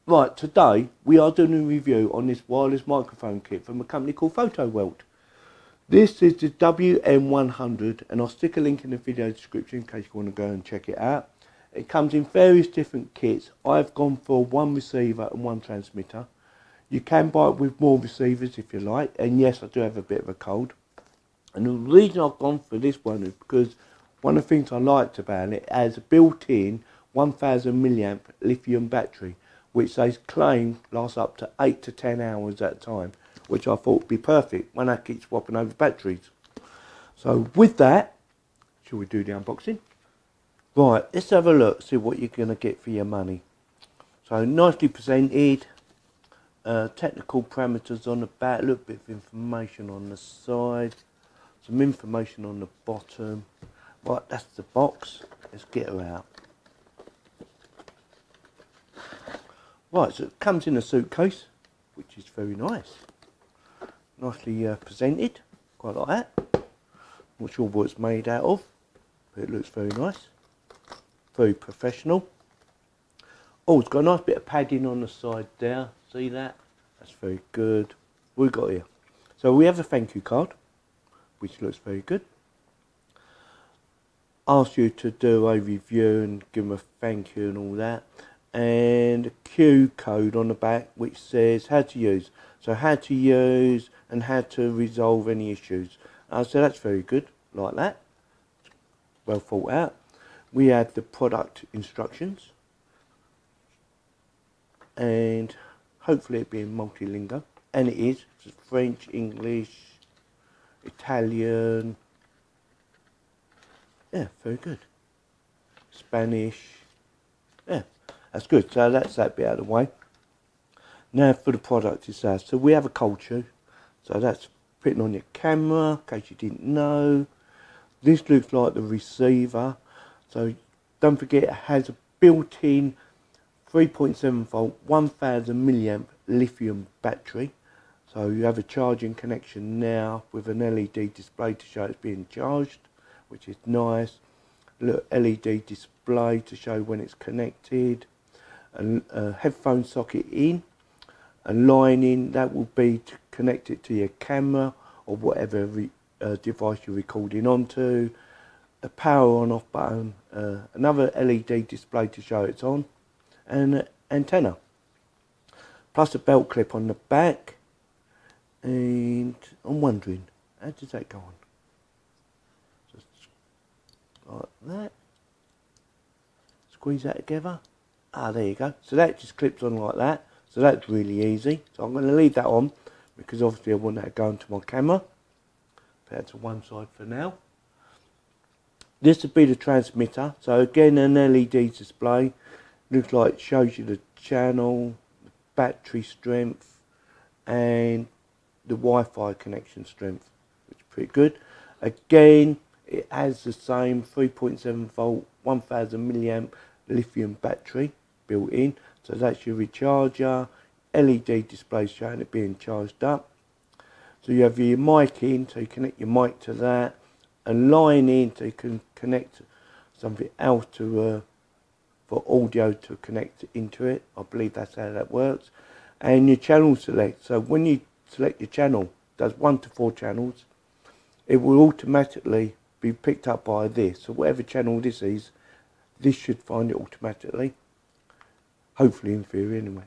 Right, today we are doing a review on this wireless microphone kit from a company called PhotoWorld. This is the WM100 and I'll stick a link in the video description in case you want to go and check it out. It comes in various different kits. I've gone for one receiver and one transmitter. You can buy it with more receivers if you like, and yes, I do have a bit of a cold. And the reason I've gone for this one is because one of the things I liked about it has a built-in 1000 milliamp lithium battery, which they claim lasts up to 8 to 10 hours at a time, which I thought would be perfect when I keep swapping over batteries. So with that, shall we do the unboxing? Right, let's have a look, see what you're going to get for your money. So nicely presented, technical parameters on the back, a little bit of information on the side, some information on the bottom. Right, that's the box, let's get her out. Right, so it comes in a suitcase, which is very nice. Nicely presented, quite like that. Not sure what it's made out of, but it looks very nice. Very professional. Oh, it's got a nice bit of padding on the side there, see that? That's very good. What we've got here. So we have a thank you card, which looks very good. Ask you to do a review and give them a thank you and all that. And a Q code on the back which says how to use. So how to use and how to resolve any issues. So that's very good, like that. Well thought out. We have the product instructions. And hopefully it'll be in multilingual. And it is. It's French, English, Italian. Yeah, very good. Spanish. Yeah. That's good, so that's that bit out of the way. Now for the product itself. So we have a cold shoe. So that's fitting on your camera, in case you didn't know. This looks like the receiver. So don't forget it has a built-in 3.7 volt, 1000 milliamp lithium battery. So you have a charging connection now with an LED display to show it's being charged, which is nice. Little LED display to show when it's connected. A headphone socket in, a line in, that will be to connect it to your camera or whatever device you're recording onto, a power on off button, another LED display to show it's on, and an antenna, plus a belt clip on the back. And I'm wondering, how does that go on? Just like that, squeeze that together. Ah, there you go. So that just clips on like that. So that's really easy. So I'm going to leave that on because obviously I want that to go into my camera. Put that to one side for now. This would be the transmitter. So again, an LED display. Looks like it shows you the channel, the battery strength, and the Wi-Fi connection strength, which is pretty good. Again, it has the same 3.7 volt, 1000 milliamp lithium battery built in, so that's your recharger. LED display showing it being charged up. So you have your mic in, so you connect your mic to that, a line in so you can connect something else to for audio to connect into it. I believe that's how that works. And your channel select. So when you select your channel, it does 1 to 4 channels. It will automatically be picked up by this. So whatever channel this is, this should find it automatically. Hopefully in theory anyway.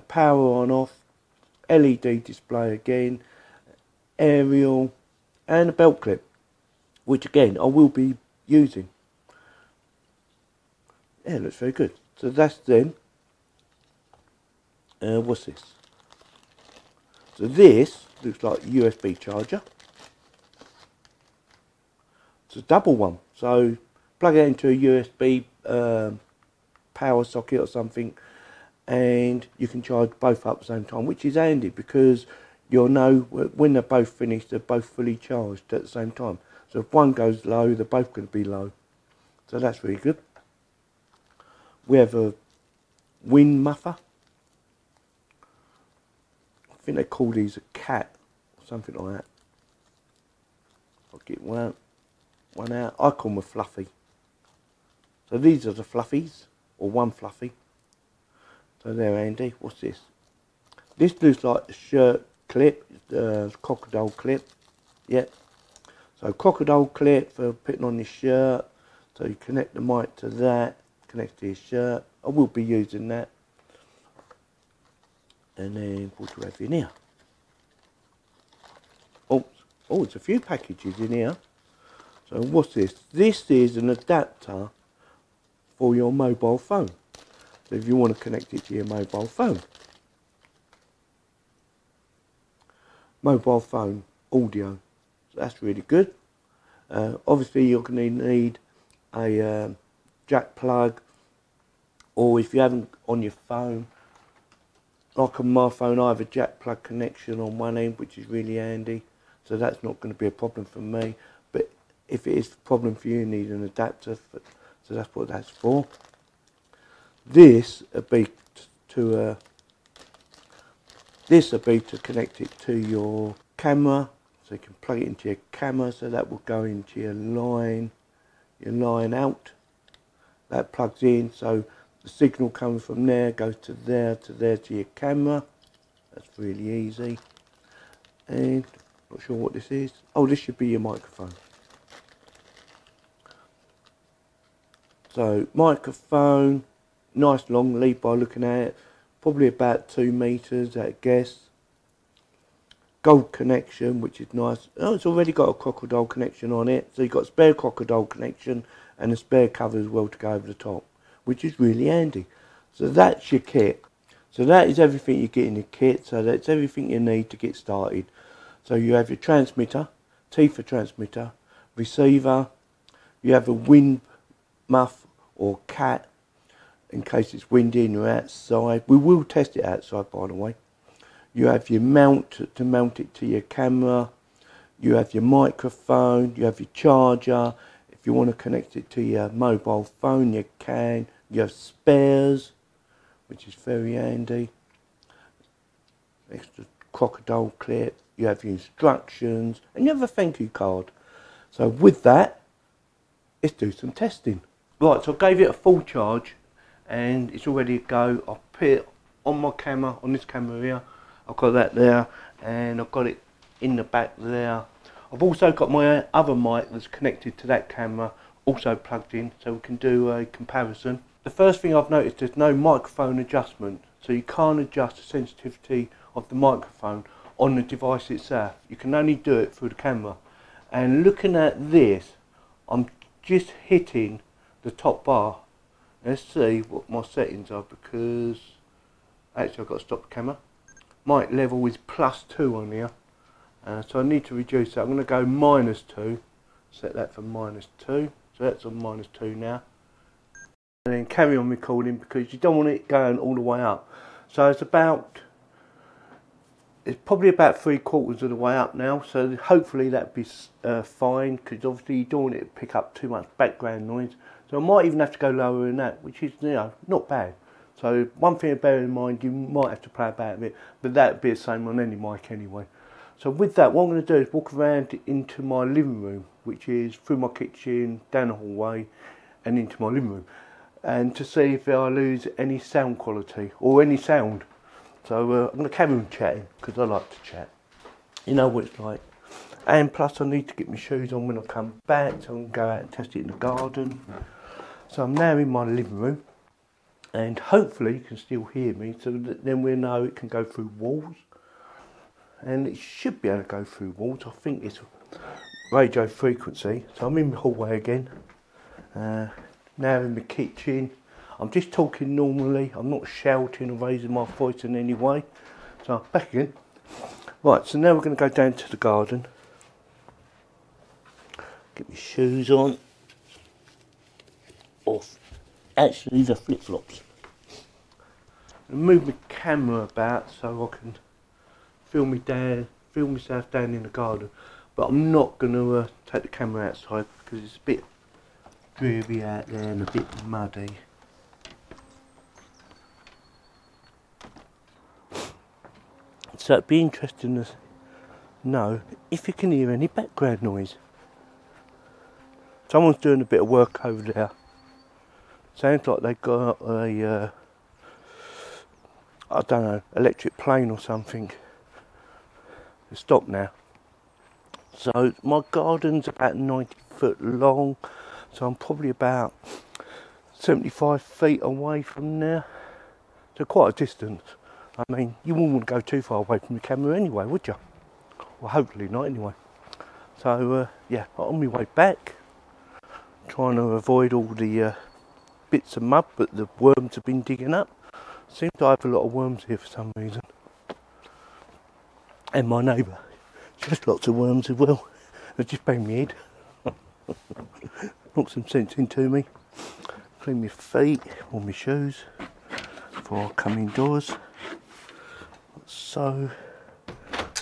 Power on off, LED display again, aerial, and a belt clip, which again I will be using. Yeah, looks very good. So that's then. What's this? So this looks like a USB charger. It's a double one. So plug it into a USB power socket or something, and you can charge both up at the same time, which is handy because you'll know when they're both finished, they're both fully charged at the same time. So if one goes low, they're both going to be low. So that's really good. We have a wind muffler. I think they call these a cat or something like that. I'll get one out. I call them a fluffy. So these are the fluffies, or one fluffy. So So there, Andy. What's this? This looks like a shirt clip, crocodile clip. Yep. So crocodile clip for putting on your shirt. So you connect the mic to that, connect to your shirt. I will be using that. And then what do we have in here? Oh, there's a few packages in here. So what's this? This is an adapter for your mobile phone. So if you want to connect it to your mobile phone. Mobile phone audio. So that's really good. Obviously you're going to need a jack plug, or if you haven't on your phone, like on my phone I have a jack plug connection on one end, which is really handy, so that's not going to be a problem for me. But if it is a problem for you, you need an adapter so that's what that's for. This would be to connect it to your camera, so you can plug it into your camera, so that will go into your line out. That plugs in, so the signal coming from there goes to there to your camera. That's really easy. And not sure what this is. Oh, this should be your microphone. So microphone, nice long lead by looking at it, probably about 2 meters at a guess. Gold connection, which is nice. Oh, it's already got a crocodile connection on it, so you've got a spare crocodile connection and a spare cover as well to go over the top, which is really handy. So that's your kit. So that is everything you get in the kit. So that's everything you need to get started. So you have your transmitter, T for transmitter, receiver, you have a wind muff or cat in case it's windy and you're outside. We will test it outside, by the way. You have your mount to mount it to your camera. You have your microphone, you have your charger. If you want to connect it to your mobile phone, you can. You have spares, which is very handy. Extra crocodile clip. You have your instructions, and you have a thank you card. So with that, let's do some testing. Right, so I gave it a full charge, and it's all ready to go. I'll put it on my camera, on this camera here. I've got that there, and I've got it in the back there. I've also got my other mic that's connected to that camera, also plugged in, so we can do a comparison. The first thing I've noticed, there's no microphone adjustment, so you can't adjust the sensitivity of the microphone on the device itself. You can only do it through the camera. And looking at this, I'm just hitting the top bar. Let's see what my settings are, because actually I've got to stop the camera. Mic level is +2 on here, so I need to reduce that. I'm going to go -2, set that for -2, so that's on -2 now, and then carry on recording, because you don't want it going all the way up. So it's probably about 3/4 of the way up now, so hopefully that'll be fine, because obviously you don't want it to pick up too much background noise. So I might even have to go lower than that, which is, you know, not bad. So one thing to bear in mind, you might have to play about a bit, but that would be the same on any mic anyway. So with that, what I'm going to do is walk around into my living room, which is through my kitchen, down the hallway, and into my living room, and to see if I lose any sound quality or any sound. So I'm going to carry on chatting, because I like to chat. You know what it's like. And plus I need to get my shoes on when I come back, so I can go out and test it in the garden. So I'm now in my living room, and hopefully you can still hear me, so that then we know it can go through walls, and it should be able to go through walls. I think it's radio frequency. So I'm in the hallway again, now in the kitchen. I'm just talking normally, I'm not shouting or raising my voice in any way. So back again. Right, so now we're going to go down to the garden, get my shoes on, off. Actually, the flip-flops. Move my camera about so I can film myself down in the garden. But I'm not going to take the camera outside, because it's a bit dreary out there and a bit muddy. So it'd be interesting to know if you can hear any background noise. Someone's doing a bit of work over there. Sounds like they've got a I don't know, electric plane or something. It's stopped now. So my garden's about 90 foot long, so I'm probably about 75 feet away from there. So quite a distance. I mean, you wouldn't want to go too far away from the camera anyway, would you? Well, hopefully not anyway. So yeah, on my way back, trying to avoid all the bits of mud that the worms have been digging up. Seems to have a lot of worms here for some reason. And my neighbour, just lots of worms as well. They just banged my head. Knocked some sense into me. Clean my feet or my shoes before I come indoors. So,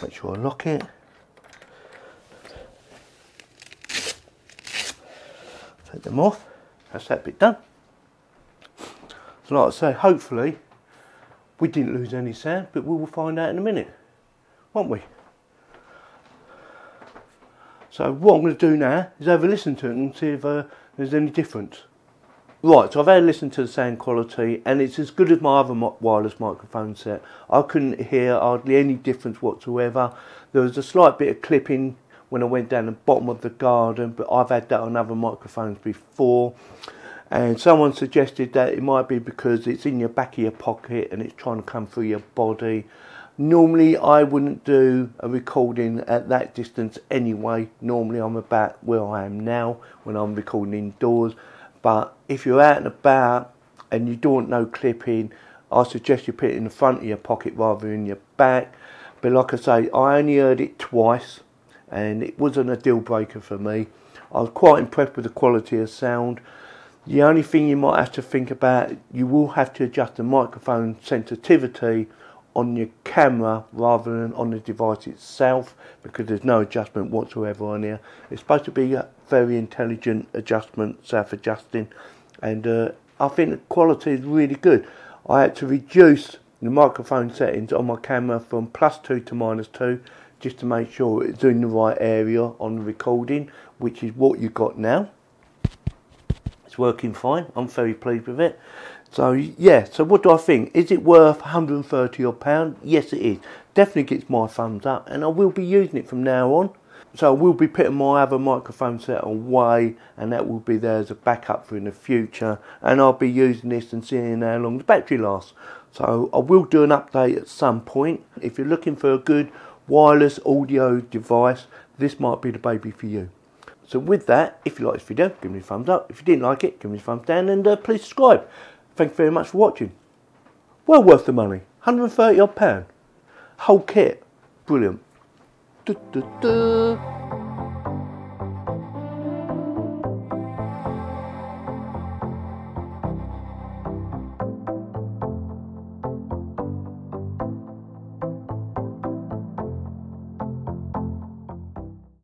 make sure I lock it. Take them off. That's that bit done. So like I say, hopefully we didn't lose any sound, but we will find out in a minute, won't we? So what I'm going to do now is have a listen to it and see if there's any difference. Right, so I've had a listen to the sound quality and it's as good as my other wireless microphone set. I couldn't hear hardly any difference whatsoever. There was a slight bit of clipping when I went down the bottom of the garden, but I've had that on other microphones before. And someone suggested that it might be because it's in your back of your pocket and it's trying to come through your body. Normally I wouldn't do a recording at that distance anyway. Normally I'm about where I am now when I'm recording indoors. But if you're out and about and you don't know clipping, I suggest you put it in the front of your pocket rather than your back. But like I say, I only heard it twice and it wasn't a deal breaker for me. I was quite impressed with the quality of sound. The only thing you might have to think about, you will have to adjust the microphone sensitivity on your camera rather than on the device itself, because there's no adjustment whatsoever on here. It's supposed to be a very intelligent adjustment, self-adjusting, and I think the quality is really good. I had to reduce the microphone settings on my camera from +2 to -2 just to make sure it's in the right area on the recording, which is what you got now. It's working fine. I'm very pleased with it. So yeah, so what do I think? Is it worth £130 odd? Yes it is. Definitely gets my thumbs up, and I will be using it from now on. So I will be putting my other microphone set away, and that will be there as a backup for in the future, and I'll be using this and seeing how long the battery lasts. So I will do an update at some point. If you're looking for a good wireless audio device, this might be the baby for you. So with that, if you like this video, give me a thumbs up. If you didn't like it, give me a thumbs down, and please subscribe. Thank you very much for watching. Well worth the money. £130 odd. Whole kit. Brilliant.